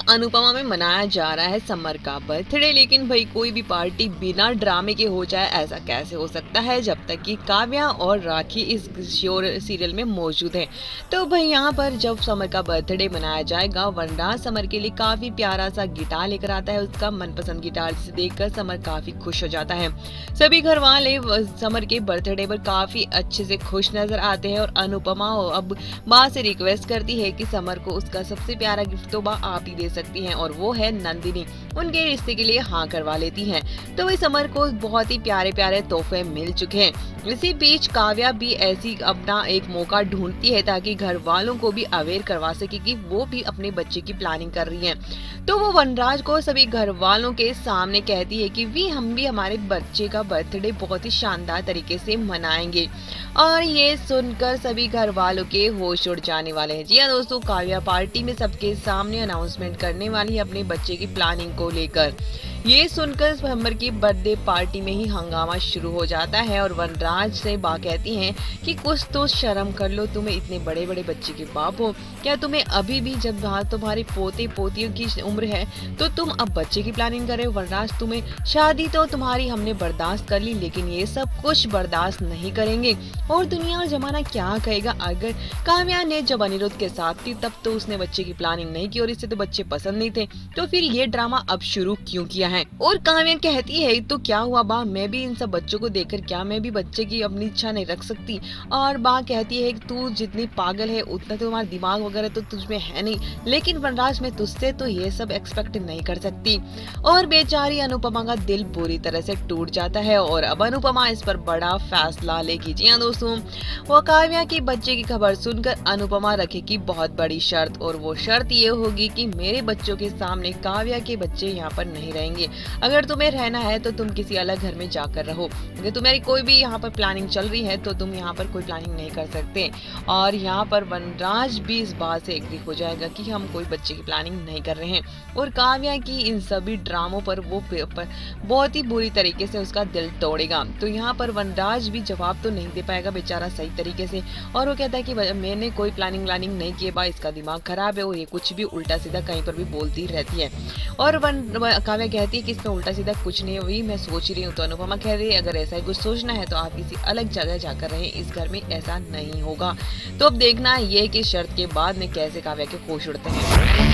अनुपमा में मनाया जा रहा है समर का बर्थडे, लेकिन भाई कोई भी पार्टी बिना ड्रामे के हो जाए ऐसा कैसे हो सकता है जब तक कि काव्या और राखी इस शोर सीरियल में मौजूद हैं। तो भाई यहाँ पर जब समर का बर्थडे मनाया जाएगा, वनराज समर के लिए काफी प्यारा सा गिटार लेकर आता है, उसका मनपसंद गिटार, जिसे देखकर समर काफी खुश हो जाता है। सभी घर वाले समर के बर्थडे पर काफी अच्छे से खुश नजर आते हैं और अनुपमा अब माँ से रिक्वेस्ट करती है कि समर को उसका सबसे प्यारा गिफ्ट तो माँ आप ही दे सकती हैं, और वो है नंदिनी। उनके रिश्ते के लिए हाँ करवा लेती हैं। तो वही समर को बहुत ही प्यारे प्यारे तोहफे मिल चुके हैं। इसी बीच काव्या भी ऐसी अपना एक मौका ढूंढती है ताकि घर वालों को भी अवेयर करवा सके कि वो भी अपने बच्चे की प्लानिंग कर रही हैं। तो वो वनराज को सभी घर वालों के सामने कहती है कि हम भी हमारे बच्चे का बर्थडे बहुत ही शानदार तरीके से मनाएंगे। और ये सुनकर सभी घर वालों के होश उड़ जाने वाले हैं। जी हाँ दोस्तों, काव्या पार्टी में सबके सामने अनाउंसमेंट करने वाली है अपने बच्चे की प्लानिंग को लेकर। ये सुनकर समर की बर्थडे पार्टी में ही हंगामा शुरू हो जाता है और वनराज से बा कहती हैं कि कुछ तो शर्म कर लो, तुम्हें इतने बड़े बड़े बच्चे के बाप हो, क्या तुम्हें अभी भी जब तुम्हारे पोते पोतियों की उम्र है तो तुम अब बच्चे की प्लानिंग कर रहे हो। वनराज, तुम्हें शादी तो तुम्हारी हमने बर्दाश्त कर ली, लेकिन ये सब कुछ बर्दाश्त नहीं करेंगे। और दुनिया और जमाना क्या कहेगा। अगर काव्या ने जब अनिरुद्ध के साथ थी तब तो उसने बच्चे की प्लानिंग नहीं की और इससे तो बच्चे पसंद नहीं थे, तो फिर ये ड्रामा अब शुरू क्यों किया है। और काव्या कहती है तो क्या हुआ बा, मैं भी इन सब बच्चों को देखकर क्या मैं भी बच्चे की अपनी इच्छा नहीं रख सकती। और बा कहती है कि तू जितनी पागल है उतना तो तुम्हारा दिमाग वगैरह तो तुझमें है नहीं, लेकिन वनराज मैं तुझसे तो ये सब एक्सपेक्ट नहीं कर सकती। और बेचारी अनुपमा का दिल बुरी तरह से टूट जाता है और अब अनुपमा इस पर बड़ा फैसला लेगी। जी हाँ दोस्तों, वो काव्या के बच्चे की खबर सुनकर अनुपमा रखेगी बहुत बड़ी शर्त, और वो शर्त ये होगी कि मेरे बच्चों के सामने काव्या के बच्चे यहाँ पर नहीं रहेंगे। अगर तुम्हें रहना है तो तुम किसी अलग घर में जाकर रहो। अगर तुम्हारी कोई भी यहाँ पर प्लानिंग चल रही है तो तुम यहाँ पर कोई प्लानिंग नहीं कर सकते। और यहाँ पर वनराज भी इस बात से एग्री हो जाएगा कि हम कोई बच्चे की प्लानिंग नहीं कर रहे हैं, और काव्या की इन सभी ड्रामों पर वो बहुत ही बुरी तरीके से उसका दिल तोड़ेगा। तो यहाँ पर वनराज भी जवाब तो नहीं दे पाएगा बेचारा सही तरीके से, और वो कहता है कि मैंने कोई प्लानिंग नहीं की है बा, इसका दिमाग खराब है, और ये कुछ भी उल्टा सीधा कहीं पर भी बोलती रहती है। और काव्या कहती है कि इसमें उल्टा सीधा कुछ नहीं हुई, मैं सोच रही हूँ। तो अनुपमा कह रही है अगर ऐसा ही कुछ सोचना है तो आप किसी अलग जगह जाकर रहें, इस घर में ऐसा नहीं होगा। तो अब देखना ये कि शर्त के बाद में कैसे काव्या के होश उड़ते हैं।